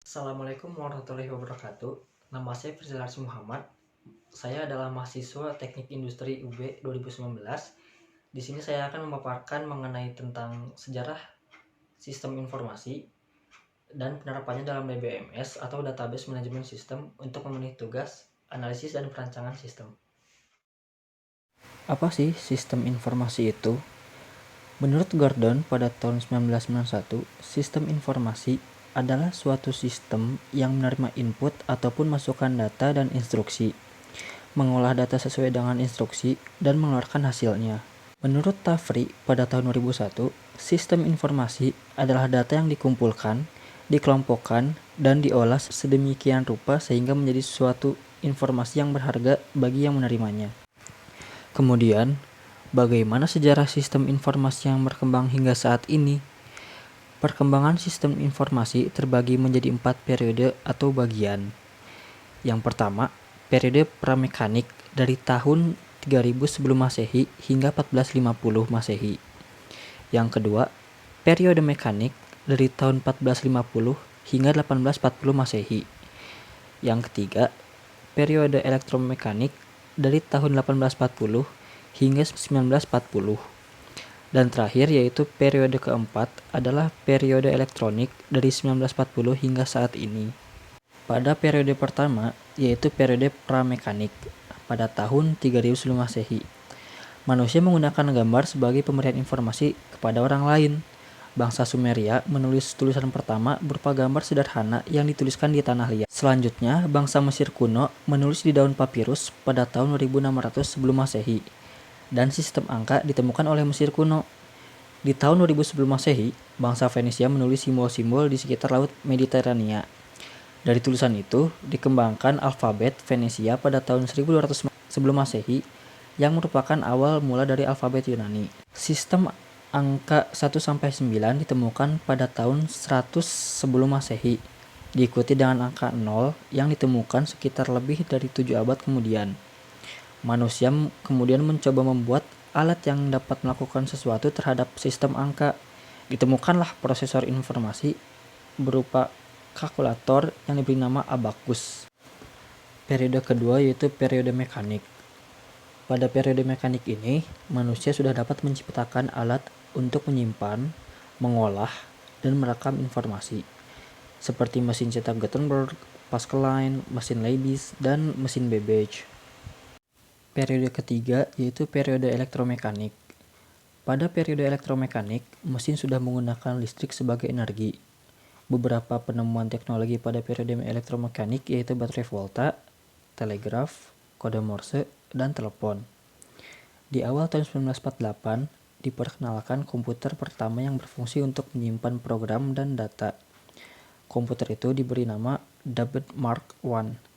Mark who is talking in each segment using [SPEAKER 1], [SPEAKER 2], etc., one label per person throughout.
[SPEAKER 1] Assalamualaikum warahmatullahi wabarakatuh. Nama saya Firzal Arsi Muhammad. Saya adalah mahasiswa Teknik Industri UB 2019. Di sini saya akan memaparkan mengenai tentang sejarah sistem informasi dan penerapannya dalam DBMS atau Database Management System untuk memenuhi tugas analisis dan perancangan sistem. Apa sih sistem informasi itu? Menurut Gordon pada tahun 1991, sistem informasi adalah suatu sistem yang menerima input ataupun masukan data dan instruksi, mengolah data sesuai dengan instruksi, dan mengeluarkan hasilnya. Menurut Tafri pada tahun 2001, sistem informasi adalah data yang dikumpulkan, dikelompokkan, dan diolah sedemikian rupa sehingga menjadi suatu informasi yang berharga bagi yang menerimanya. Kemudian, bagaimana sejarah sistem informasi yang berkembang hingga saat ini? Perkembangan sistem informasi terbagi menjadi 4 periode atau bagian. Yang pertama, periode pramekanik dari tahun 3000 sebelum Masehi hingga 1450 Masehi. Yang kedua, periode mekanik dari tahun 1450 hingga 1840 Masehi. Yang ketiga, periode elektromekanik dari tahun 1840 hingga 1940. Dan terakhir yaitu periode keempat adalah periode elektronik dari 1940 hingga saat ini. Pada periode pertama yaitu periode pramekanik pada tahun 3000 sebelum Masehi. Manusia menggunakan gambar sebagai pemberian informasi kepada orang lain. Bangsa Sumeria menulis tulisan pertama berupa gambar sederhana yang dituliskan di tanah liat. Selanjutnya, bangsa Mesir kuno menulis di daun papirus pada tahun 2600 sebelum Masehi. Dan sistem angka ditemukan oleh Mesir kuno. Di tahun 2000 sebelum Masehi, bangsa Fenisia menulis simbol-simbol di sekitar Laut Mediterania. Dari tulisan itu, dikembangkan alfabet Fenisia pada tahun 1200 sebelum Masehi yang merupakan awal mula dari alfabet Yunani. Sistem angka 1-9 ditemukan pada tahun 100 sebelum Masehi, diikuti dengan angka 0 yang ditemukan sekitar lebih dari 7 abad kemudian. Manusia kemudian mencoba membuat alat yang dapat melakukan sesuatu terhadap sistem angka. Ditemukanlah prosesor informasi berupa kalkulator yang diberi nama abacus. Periode kedua yaitu periode mekanik. Pada periode mekanik ini, manusia sudah dapat menciptakan alat untuk menyimpan, mengolah, dan merekam informasi, seperti mesin cetak Gutenberg, Pascaline, mesin Leibniz, dan mesin Babbage. Periode ketiga yaitu periode elektromekanik. Pada periode elektromekanik, mesin sudah menggunakan listrik sebagai energi. Beberapa penemuan teknologi pada periode elektromekanik yaitu baterai volta, telegraf, kode Morse, dan telepon. Di awal tahun 1948, diperkenalkan komputer pertama yang berfungsi untuk menyimpan program dan data. Komputer itu diberi nama Dubbed Mark I.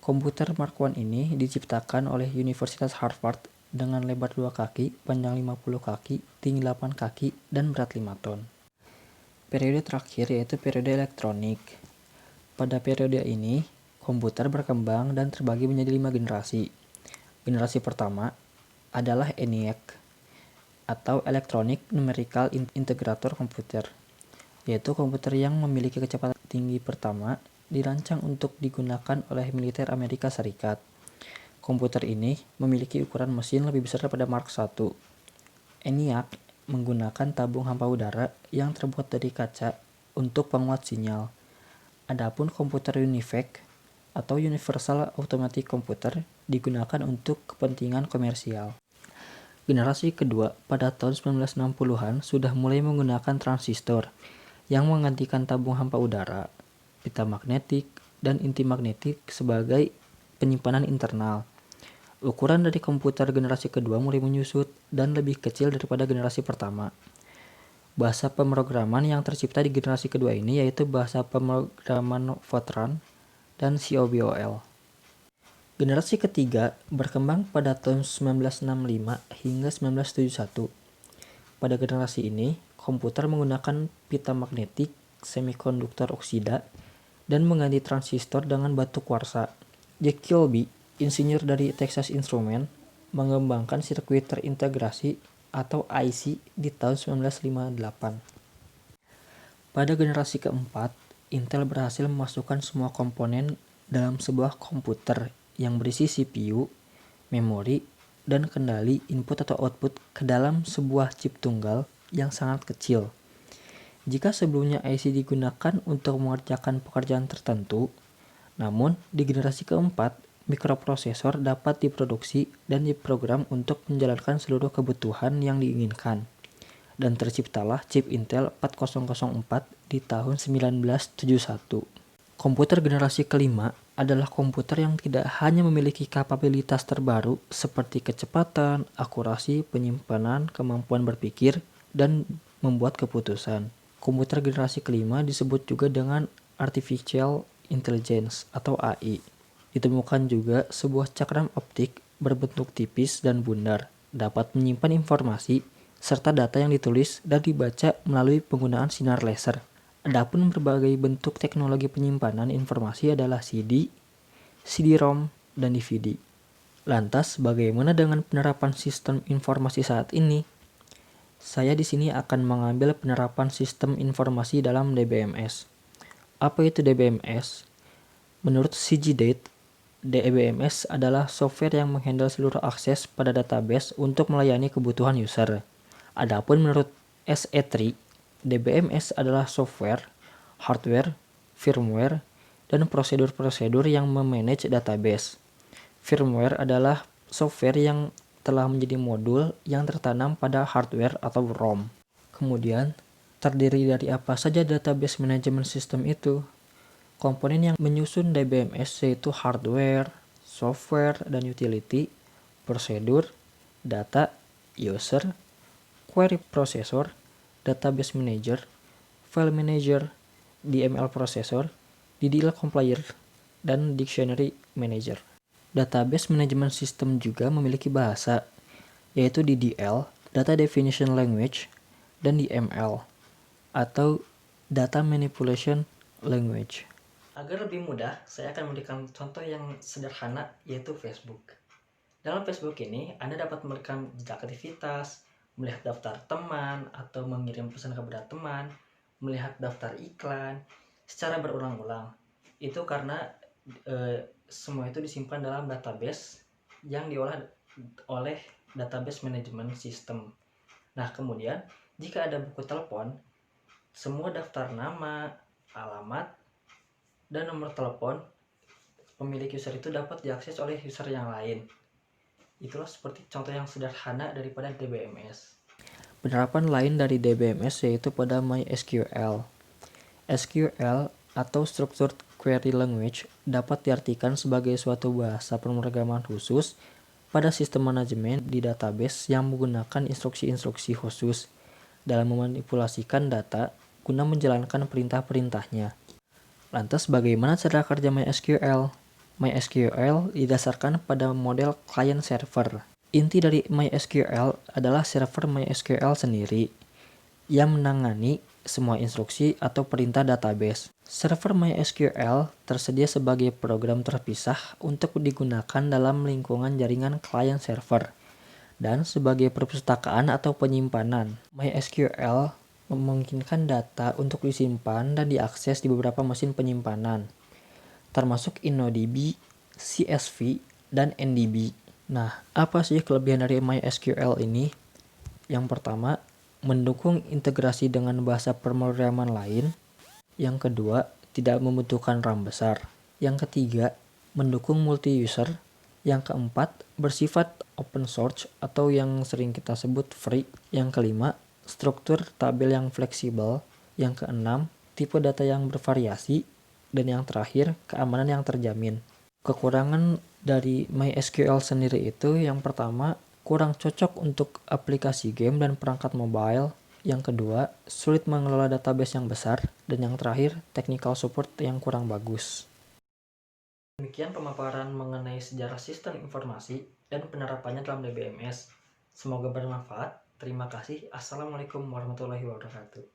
[SPEAKER 1] Komputer Mark I ini diciptakan oleh Universitas Harvard dengan lebar 2 kaki, panjang 50 kaki, tinggi 8 kaki, dan berat 5 ton. Periode terakhir yaitu periode elektronik. Pada periode ini, komputer berkembang dan terbagi menjadi 5 generasi. Generasi pertama adalah ENIAC atau Electronic Numerical Integrator Computer, yaitu komputer yang memiliki kecepatan tinggi pertama dirancang untuk digunakan oleh militer Amerika Serikat. Komputer ini memiliki ukuran mesin lebih besar daripada Mark I. ENIAC menggunakan tabung hampa udara yang terbuat dari kaca untuk penguat sinyal. Adapun komputer UNIVAC atau Universal Automatic Computer digunakan untuk kepentingan komersial. Generasi kedua pada tahun 1960-an sudah mulai menggunakan transistor yang menggantikan tabung hampa udara, pita magnetik, dan inti magnetik sebagai penyimpanan internal. Ukuran dari komputer generasi kedua mulai menyusut dan lebih kecil daripada generasi pertama. Bahasa pemrograman yang tercipta di generasi kedua ini yaitu bahasa pemrograman Fortran dan COBOL. Generasi ketiga berkembang pada tahun 1965 hingga 1971. Pada generasi ini, komputer menggunakan pita magnetik, semikonduktor oksida, dan mengganti transistor dengan batu kuarsa. Jack Kilby, insinyur dari Texas Instruments, mengembangkan sirkuit terintegrasi atau IC di tahun 1958. Pada generasi keempat, Intel berhasil memasukkan semua komponen dalam sebuah komputer yang berisi CPU, memori, dan kendali input atau output ke dalam sebuah chip tunggal yang sangat kecil. Jika sebelumnya IC digunakan untuk mengerjakan pekerjaan tertentu, namun di generasi keempat, mikroprosesor dapat diproduksi dan diprogram untuk menjalankan seluruh kebutuhan yang diinginkan. Dan terciptalah chip Intel 4004 di tahun 1971. Komputer generasi kelima adalah komputer yang tidak hanya memiliki kapabilitas terbaru seperti kecepatan, akurasi, penyimpanan, kemampuan berpikir, dan membuat keputusan. Komputer generasi kelima disebut juga dengan Artificial Intelligence atau AI. Ditemukan juga sebuah cakram optik berbentuk tipis dan bundar, dapat menyimpan informasi serta data yang ditulis dan dibaca melalui penggunaan sinar laser. Adapun berbagai bentuk teknologi penyimpanan informasi adalah CD, CD-ROM, dan DVD. Lantas, bagaimana dengan penerapan sistem informasi saat ini? Saya di sini akan mengambil penerapan sistem informasi dalam DBMS. Apa itu DBMS? Menurut CGDate, DBMS adalah software yang menghandle seluruh akses pada database untuk melayani kebutuhan user. Adapun menurut SE3, DBMS adalah software, hardware, firmware, dan prosedur-prosedur yang memanage database. Firmware adalah software yang telah menjadi modul yang tertanam pada hardware atau ROM. Kemudian, terdiri dari apa saja database management system itu? Komponen yang menyusun DBMS yaitu hardware, software, dan utility, prosedur, data, user, query processor, database manager, file manager, DML processor, DDL compiler, dan dictionary manager. Database management system juga memiliki bahasa, yaitu DDL, Data Definition Language, dan DML, atau Data Manipulation Language. Agar lebih mudah, saya akan memberikan contoh yang sederhana, yaitu Facebook. Dalam Facebook ini, Anda dapat merekam jejak aktivitas, melihat daftar teman, atau mengirim pesan kepada teman, melihat daftar iklan, secara berulang-ulang. Itu karena semua itu disimpan dalam database yang diolah oleh database management system. Nah, kemudian, jika ada buku telepon, semua daftar nama, alamat, dan nomor telepon pemilik user itu dapat diakses oleh user yang lain. Itulah seperti contoh yang sederhana daripada DBMS. Penerapan lain dari DBMS yaitu pada MySQL. SQL atau Structured Query Language dapat diartikan sebagai suatu bahasa pemrograman khusus pada sistem manajemen di database yang menggunakan instruksi-instruksi khusus dalam memanipulasikan data guna menjalankan perintah-perintahnya. Lantas bagaimana cara kerja MySQL? MySQL didasarkan pada model client-server. Inti dari MySQL adalah server MySQL sendiri yang menangani semua instruksi atau perintah database. Server MySQL tersedia sebagai program terpisah untuk digunakan dalam lingkungan jaringan client-server dan sebagai perpustakaan atau penyimpanan. MySQL memungkinkan data untuk disimpan dan diakses di beberapa mesin penyimpanan, termasuk InnoDB, CSV, dan NDB. Nah, apa sih kelebihan dari MySQL ini? Yang pertama, mendukung integrasi dengan bahasa pemrograman lain. Yang kedua, tidak membutuhkan RAM besar. Yang ketiga, mendukung multi-user. Yang keempat, bersifat open source atau yang sering kita sebut free. Yang kelima, struktur tabel yang fleksibel. Yang keenam, tipe data yang bervariasi. Dan yang terakhir, keamanan yang terjamin. Kekurangan dari MySQL sendiri itu yang pertama, kurang cocok untuk aplikasi game dan perangkat mobile. Yang kedua, sulit mengelola database yang besar. Dan yang terakhir, technical support yang kurang bagus. Demikian pemaparan mengenai sejarah sistem informasi dan penerapannya dalam DBMS. Semoga bermanfaat. Terima kasih. Assalamualaikum warahmatullahi wabarakatuh.